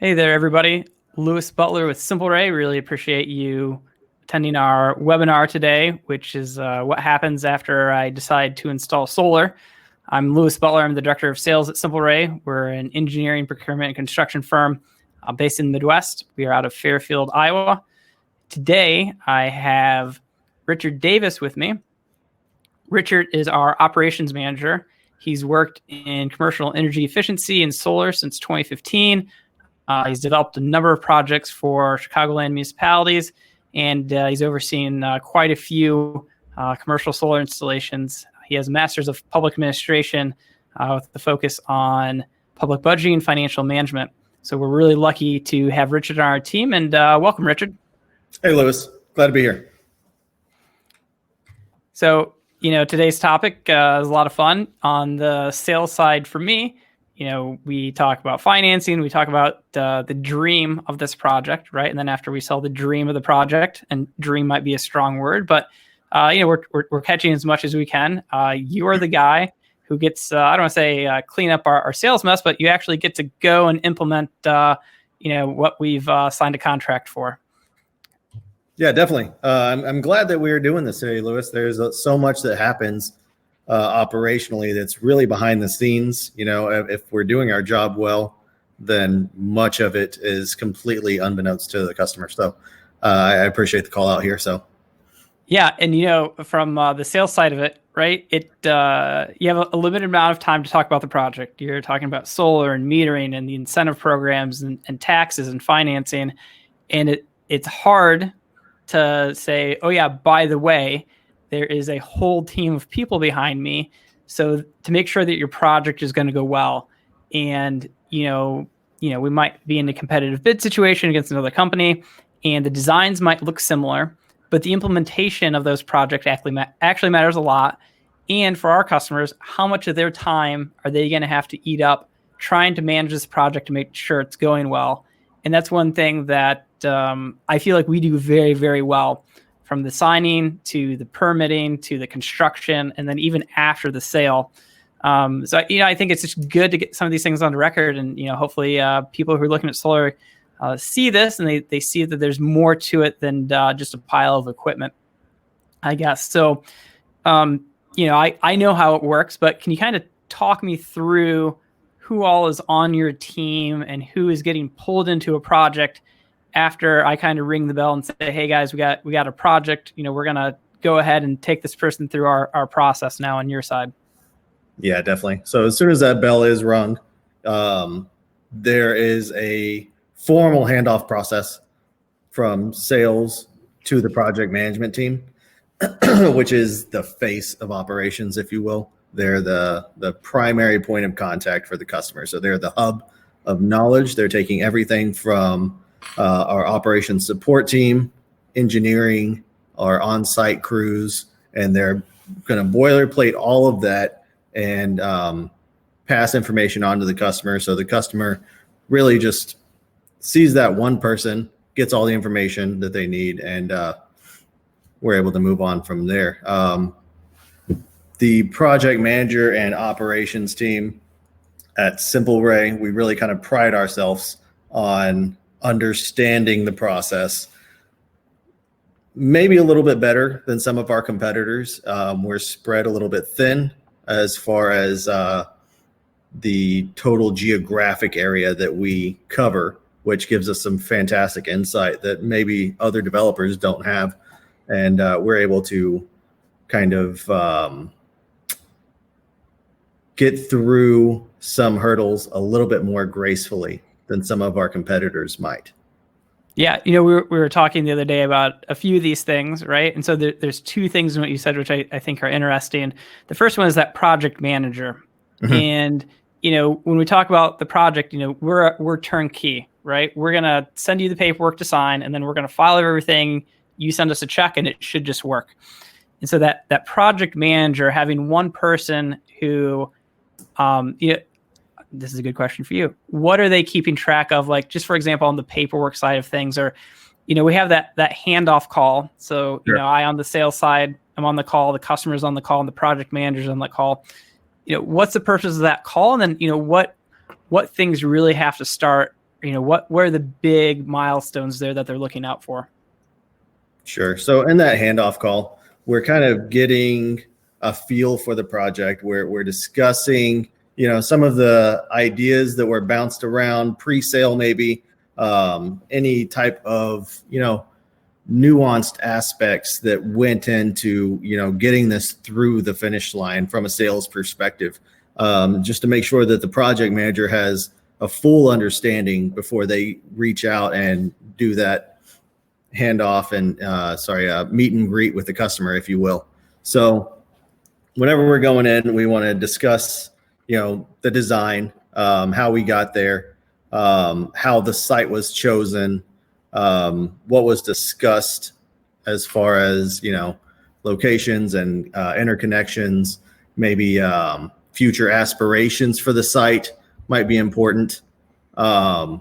Hey there, everybody. Lewis Butler with Simpleray. Really appreciate you attending our webinar today, which is what happens after I decide to install solar. I'm Lewis Butler. I'm the Director of Sales at Simpleray. We're an engineering, procurement, and construction firm based in the Midwest. We are out of Fairfield, Iowa. Today, I have Richard Davis with me. Richard is our operations manager. He's worked in commercial energy efficiency and solar since 2015. He's developed a number of projects for Chicagoland municipalities, and he's overseen quite a few commercial solar installations. He has a master's of public administration with the focus on public budgeting and financial management. So we're really lucky to have Richard on our team, and welcome, Richard. Hey, Lewis. Glad to be here. So, today's topic is a lot of fun. On the sales side for me, we talk about financing, we talk about the dream of this project, right? And then after we sell the dream of the project, and dream might be a strong word, but we're catching as much as we can. You are the guy who gets, I don't want to say clean up our sales mess, but you actually get to go and implement, what we've signed a contract for. Yeah, definitely. I'm glad that we're doing this today, Lewis. There's so much that happens operationally that's really behind the scenes. If we're doing our job well, then much of it is completely unbeknownst to the customer. So I appreciate the call out here. So yeah, and from the sales side of it, right? You have a limited amount of time to talk about the project. You're talking about solar and metering and the incentive programs and taxes and financing, and it's hard to say, oh yeah, by the way, there is a whole team of people behind me. So to make sure that your project is going to go well, and we might be in a competitive bid situation against another company, and the designs might look similar, but the implementation of those projects actually matters a lot. And for our customers, how much of their time are they going to have to eat up trying to manage this project to make sure it's going well? And that's one thing that I feel like we do very, very well, from the signing to the permitting to the construction, and then even after the sale. So I think it's just good to get some of these things on the record, and hopefully people who are looking at solar see this, and they see that there's more to it than just a pile of equipment, I guess. So I know how it works, but can you kind of talk me through who all is on your team and who is getting pulled into a project after I kind of ring the bell and say, hey guys, we got a project, we're going to go ahead and take this person through our process now on your side? Yeah, definitely. So as soon as that bell is rung, there is a formal handoff process from sales to the project management team, which is the face of operations, if you will. They're the primary point of contact for the customer. So they're the hub of knowledge. They're taking everything from our operations support team, engineering, our on-site crews, and they're going to boilerplate all of that and pass information on to the customer. So the customer really just sees that one person, gets all the information that they need, and we're able to move on from there. The project manager and operations team at Simpleray, we really kind of pride ourselves on understanding the process maybe a little bit better than some of our competitors. We're spread a little bit thin as far as the total geographic area that we cover, which gives us some fantastic insight that maybe other developers don't have. And we're able to kind of get through some hurdles a little bit more gracefully than some of our competitors might. Yeah, we were talking the other day about a few of these things, right? And so there's two things in what you said, which I think are interesting. The first one is that project manager. Mm-hmm. And, when we talk about the project, we're turnkey, right? We're going to send you the paperwork to sign, and then we're going to file everything. You send us a check, and it should just work. And so that project manager, having one person who, this is a good question for you. What are they keeping track of? Like, just for example, on the paperwork side of things, or, we have that handoff call. So, Sure. I, on the sales side, I'm on the call, the customer's on the call, and the project manager's on the call. What's the purpose of that call? And then, what things really have to start what are the big milestones there that they're looking out for? Sure. So in that handoff call, we're kind of getting a feel for the project. We're discussing, some of the ideas that were bounced around pre-sale, maybe any type of, nuanced aspects that went into, getting this through the finish line from a sales perspective, just to make sure that the project manager has a full understanding before they reach out and do that handoff and meet and greet with the customer, if you will. So whenever we're going in, we want to discuss, the design, how we got there, how the site was chosen, what was discussed as far as, locations and interconnections, maybe future aspirations for the site might be important. And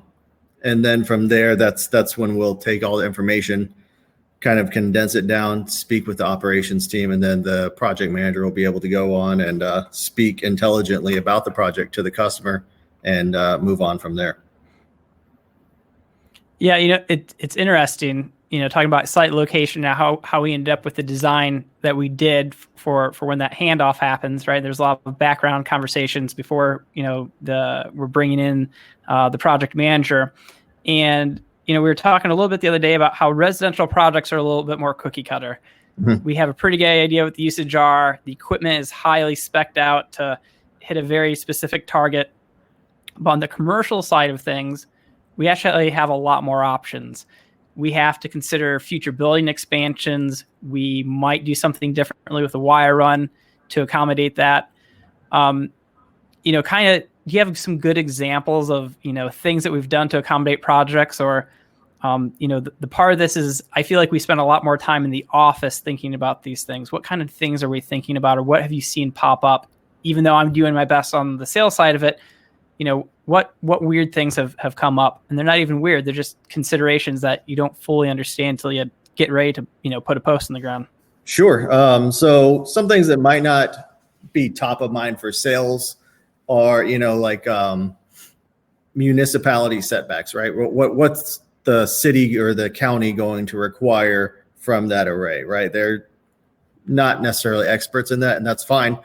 then from there, that's when we'll take all the information, kind of condense it down, speak with the operations team, and then the project manager will be able to go on and speak intelligently about the project to the customer and move on from there. Yeah, it's interesting, talking about site location now, how we ended up with the design that we did for when that handoff happens, right? There's a lot of background conversations before, we're bringing in the project manager. And, we were talking a little bit the other day about how residential projects are a little bit more cookie cutter. Mm-hmm. We have a pretty good idea what the usage are. The equipment is highly spec'd out to hit a very specific target. But on the commercial side of things, we actually have a lot more options. We have to consider future building expansions. We might do something differently with the wire run to accommodate that. Kind of, do you have some good examples of, things that we've done to accommodate projects? Or, the part of this is, I feel like we spend a lot more time in the office thinking about these things. What kind of things are we thinking about, or what have you seen pop up? Even though I'm doing my best on the sales side of it, what weird things have come up? And they're not even weird. They're just considerations that you don't fully understand until you get ready to, put a post in the ground. Sure. So some things that might not be top of mind for sales are, like municipality setbacks, right? What's the city or the county going to require from that array, right? They're not necessarily experts in that, and that's fine.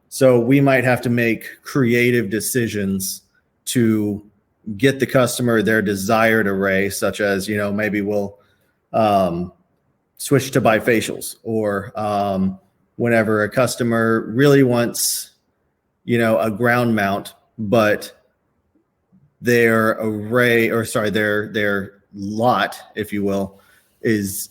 So we might have to make creative decisions to get the customer their desired array, such as, maybe we'll switch to bifacials, or whenever a customer really wants, a ground mount, but their array, or their lot, if you will, is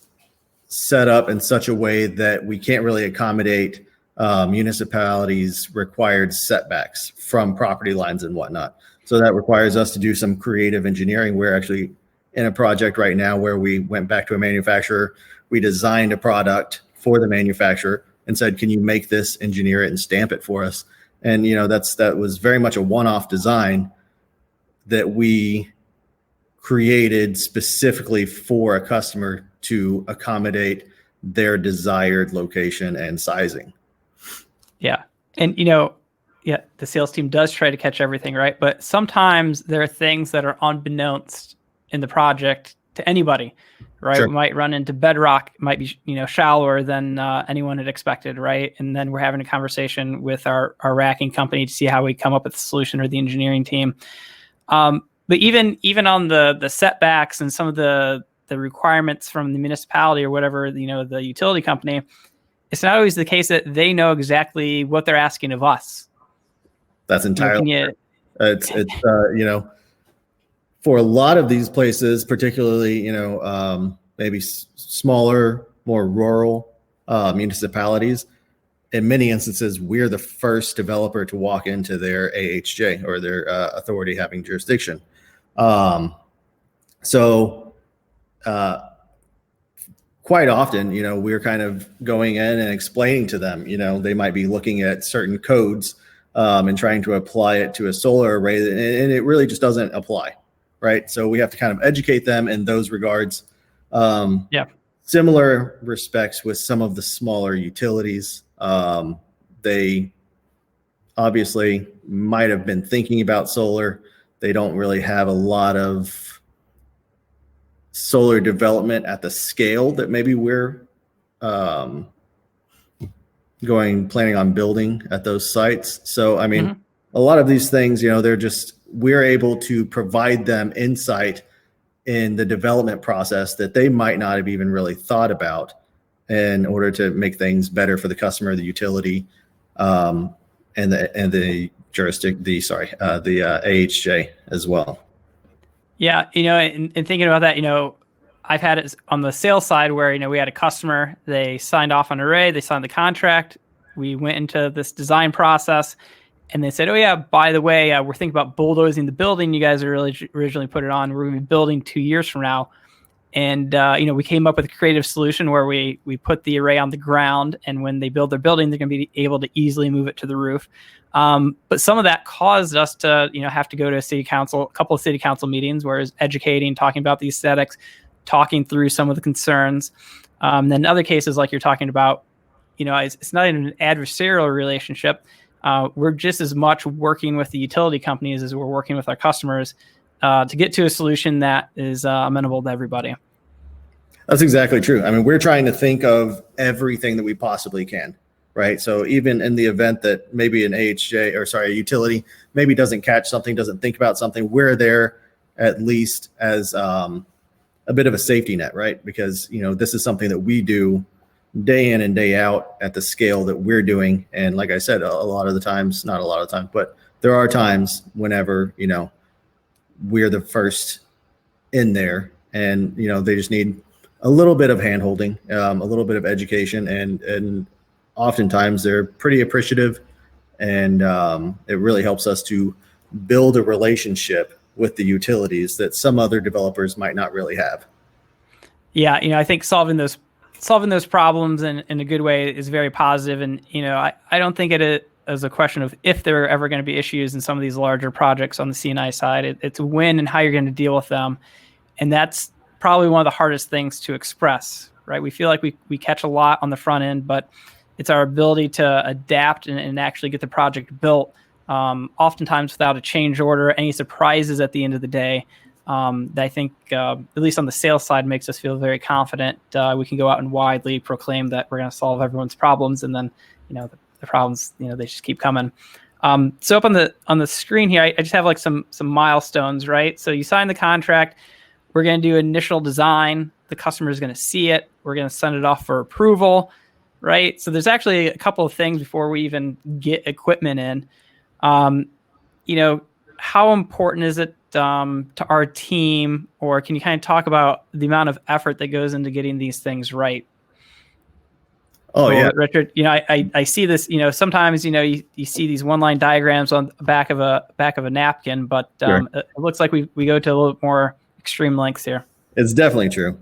set up in such a way that we can't really accommodate municipalities' required setbacks from property lines and whatnot. So that requires us to do some creative engineering. We're actually in a project right now where we went back to a manufacturer. We designed a product for the manufacturer and said, can you make this, engineer it, and stamp it for us? And, that was very much a one-off design that we created specifically for a customer to accommodate their desired location and sizing. Yeah. And, the sales team does try to catch everything, right? But sometimes there are things that are unbeknownst in the project to anybody, right? Sure. We might run into bedrock, it might be, shallower than anyone had expected, right? And then we're having a conversation with our racking company to see how we come up with a solution, or the engineering team. But even on the setbacks and some of the requirements from the municipality or whatever, the utility company, it's not always the case that they know exactly what they're asking of us. That's entirely it's for a lot of these places, particularly, maybe smaller, more rural municipalities, in many instances, we're the first developer to walk into their AHJ, or their authority having jurisdiction. Quite often, we're kind of going in and explaining to them, they might be looking at certain codes and trying to apply it to a solar array, and it really just doesn't apply, right? So we have to kind of educate them in those regards. Similar respects with some of the smaller utilities. They obviously might have been thinking about solar. they don't really have a lot of solar development at the scale that maybe we're um, planning on building at those sites. So, I mean, a lot of these things, we're able to provide them insight in the development process that they might not have even really thought about in order to make things better for the customer, the utility, and the AHJ as well. Yeah, and thinking about that, I've had it on the sales side where, we had a customer, they signed off on an array, they signed the contract, we went into this design process, and they said, oh yeah, by the way, we're thinking about bulldozing the building you guys originally put it on. We're going to be building 2 years from now. And, we came up with a creative solution where we put the array on the ground, and when they build their building, they're going to be able to easily move it to the roof. But some of that caused us to, have to go to a couple of city council meetings where it's educating, talking about the aesthetics, talking through some of the concerns. Then other cases, like you're talking about, it's not even an adversarial relationship. We're just as much working with the utility companies as we're working with our customers to get to a solution that is amenable to everybody. That's exactly true. I mean, we're trying to think of everything that we possibly can, right? So even in the event that maybe a utility maybe doesn't catch something, doesn't think about something, we're there at least as a bit of a safety net, right? Because, this is something that we do day in and day out at the scale that we're doing. And like I said, not a lot of the times, but there are times whenever, we're the first in there, and, they just need a little bit of handholding, a little bit of education, and oftentimes they're pretty appreciative, and it really helps us to build a relationship with the utilities that some other developers might not really have. Yeah, I think solving those problems in a good way is very positive. And, I don't think it is a question of if there are ever going to be issues in some of these larger projects on the C&I side. It's when and how you're going to deal with them. And that's probably one of the hardest things to express, right? We feel like we catch a lot on the front end, but it's our ability to adapt and actually get the project built, oftentimes without a change order, any surprises at the end of the day. That I think, at least on the sales side, makes us feel very confident. We can go out and widely proclaim that we're going to solve everyone's problems, and then, the problems, they just keep coming. So up on the screen here, I just have like some milestones, right? So you sign the contract. We're going to do initial design. The customer is going to see it. We're going to send it off for approval, right? So there's actually a couple of things before we even get equipment in. How important is it to our team, or can you kind of talk about the amount of effort that goes into getting these things right? Oh, yeah, Richard, I see this, sometimes, you see these one-line diagrams on the back of a napkin, but Sure. It looks like we go to a little bit more extreme lengths here. It's definitely true.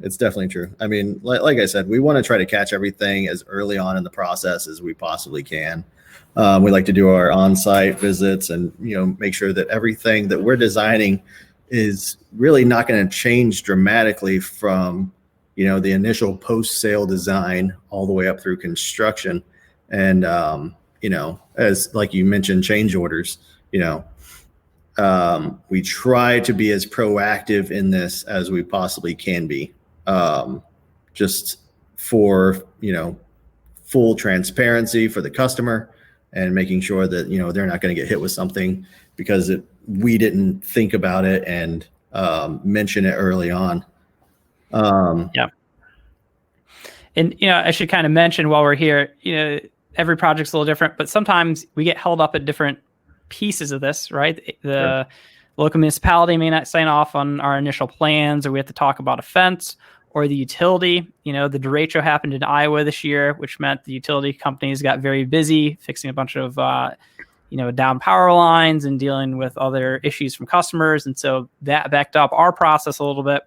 I mean, like I said, we want to try to catch everything as early on in the process as we possibly can. We like to do our on-site visits and, make sure that everything that we're designing is really not going to change dramatically from, the initial post-sale design all the way up through construction. And, as like you mentioned, change orders, we try to be as proactive in this as we possibly can be, just for, full transparency for the customer, and making sure that, they're not going to get hit with something because we didn't think about it and mention it early on. Yeah. And, I should kind of mention while we're here, every project's a little different, but sometimes we get held up at different pieces of this, right? The local municipality may not sign off on our initial plans, or we have to talk about a fence, or the utility. The derecho happened in Iowa this year, which meant the utility companies got very busy fixing a bunch of, down power lines and dealing with other issues from customers. And so that backed up our process a little bit.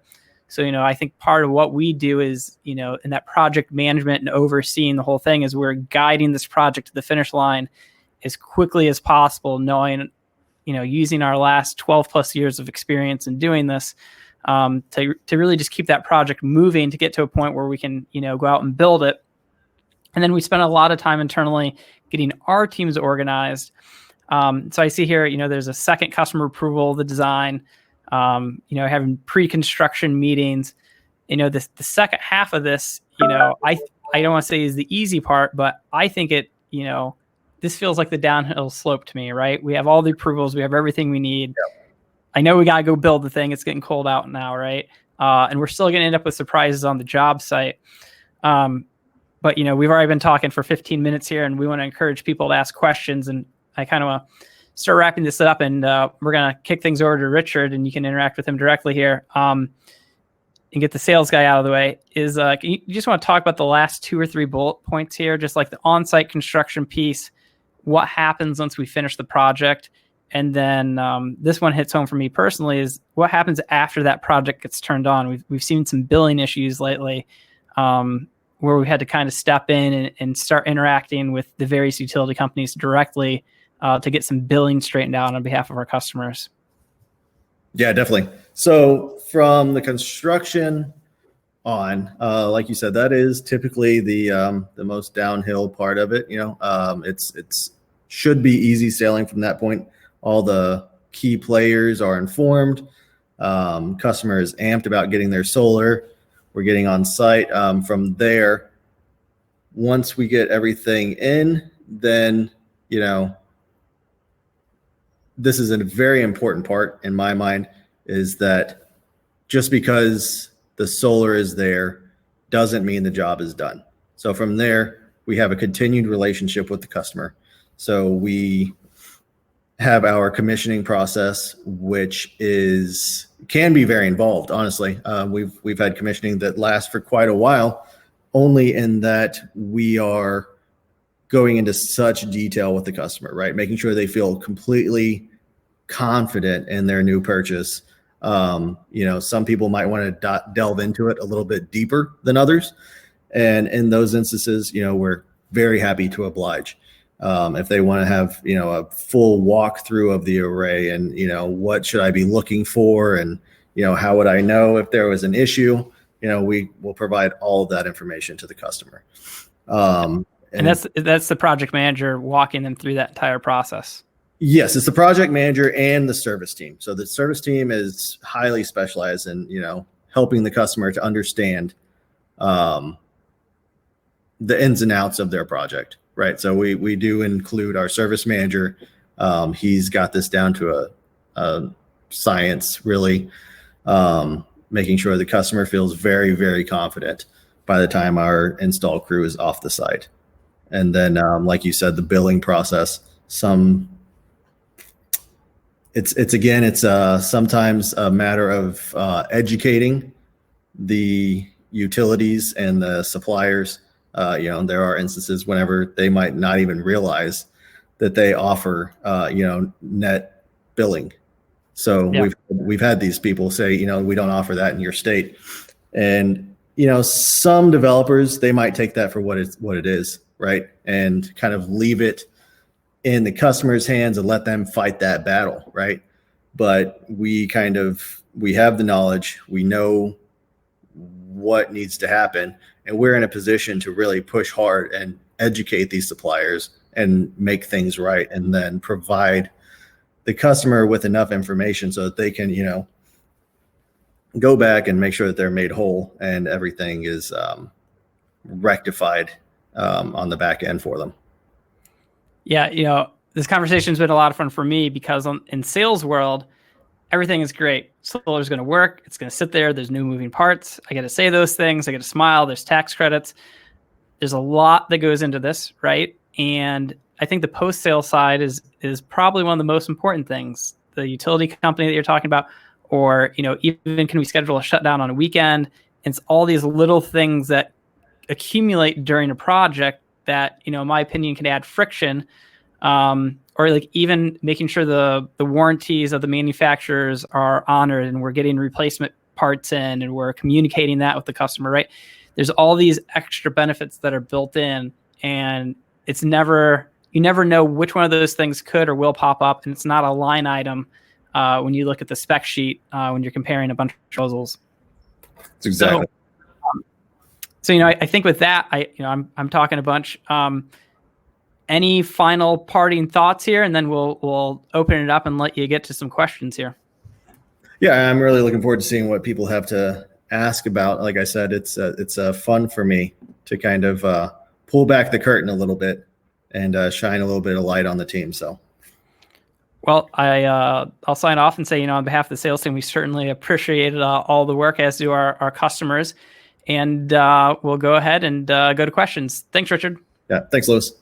So, I think part of what we do is, in that project management and overseeing the whole thing, is we're guiding this project to the finish line as quickly as possible, knowing, using our last 12 plus years of experience in doing this, to really just keep that project moving to get to a point where we can, go out and build it. And then we spend a lot of time internally getting our teams organized. So I see here, there's a second customer approval of the design, having pre-construction meetings. The second half of this, I don't want to say is the easy part, but I think this feels like the downhill slope to me, right? We have all the approvals, we have everything we need. Yep. I know we got to go build the thing. It's getting cold out now, right? And we're still going to end up with surprises on the job site. But we've already been talking for 15 minutes here, and we want to encourage people to ask questions. And I kind of want to start wrapping this up, and we're going to kick things over to Richard, and you can interact with him directly here. And get the sales guy out of the way. You just want to talk about the last 2 or 3 bullet points here, just like the on-site construction piece, what happens once we finish the project, and then this one hits home for me personally is what happens after that project gets turned on. We've seen some billing issues lately, where we had to kind of step in and start interacting with the various utility companies directly to get some billing straightened out on behalf of our customers. Yeah, definitely. So from the construction on, like you said, that is typically the most downhill part of it. It's should be easy sailing from that point. All the key players are informed. Customer is amped about getting their solar. We're getting on site. From there, once we get everything in, then, this is a very important part in my mind, is that just because the solar is there doesn't mean the job is done. So from there, we have a continued relationship with the customer. So we have our commissioning process, which can be very involved. Honestly, we've had commissioning that lasts for quite a while, only in that we are going into such detail with the customer, right? Making sure they feel completely confident in their new purchase. Some people might want to delve into it a little bit deeper than others, and in those instances, we're very happy to oblige. If they want to have, a full walkthrough of the array and, what should I be looking for? And, how would I know if there was an issue? We will provide all of that information to the customer. And that's the project manager walking them through that entire process. Yes, it's the project manager and the service team. So the service team is highly specialized in, helping the customer to understand the ins and outs of their project. Right. So we do include our service manager. He's got this down to a science, really, making sure the customer feels very, very confident by the time our install crew is off the site. And then, like you said, the billing process, it's sometimes a matter of educating the utilities and the suppliers. There are instances whenever they might not even realize that they offer, net billing. So yeah. We've had these people say, we don't offer that in your state. And, some developers, they might take that for what it is, right? And kind of leave it in the customer's hands and let them fight that battle, right? But we have the knowledge, we know what needs to happen, and we're in a position to really push hard and educate these suppliers and make things right, and then provide the customer with enough information so that they can, go back and make sure that they're made whole and everything is rectified on the back end for them. Yeah, this conversation's been a lot of fun for me because in sales world, everything is great. Solar is going to work. It's going to sit there. There's no moving parts. I got to say those things. I got to smile. There's tax credits. There's a lot that goes into this, right? And I think the post-sale side is probably one of the most important things. The utility company that you're talking about, or even can we schedule a shutdown on a weekend? It's all these little things that accumulate during a project that, in my opinion, can add friction. Or like even making sure the warranties of the manufacturers are honored and we're getting replacement parts in and we're communicating that with the customer, right? There's all these extra benefits that are built in, and you never know which one of those things could or will pop up, and it's not a line item when you look at the spec sheet when you're comparing a bunch of proposals. That's exactly. So I think with that, I'm talking a bunch. any final parting thoughts here, and then we'll open it up and let you get to some questions here. Yeah, I'm really looking forward to seeing what people have to ask about. Like I said, it's fun for me to kind of pull back the curtain a little bit and shine a little bit of light on the team. So, well, I'll sign off and say, on behalf of the sales team, we certainly appreciate all the work, as do our customers. And we'll go ahead and go to questions. Thanks, Richard. Yeah, thanks, Lewis.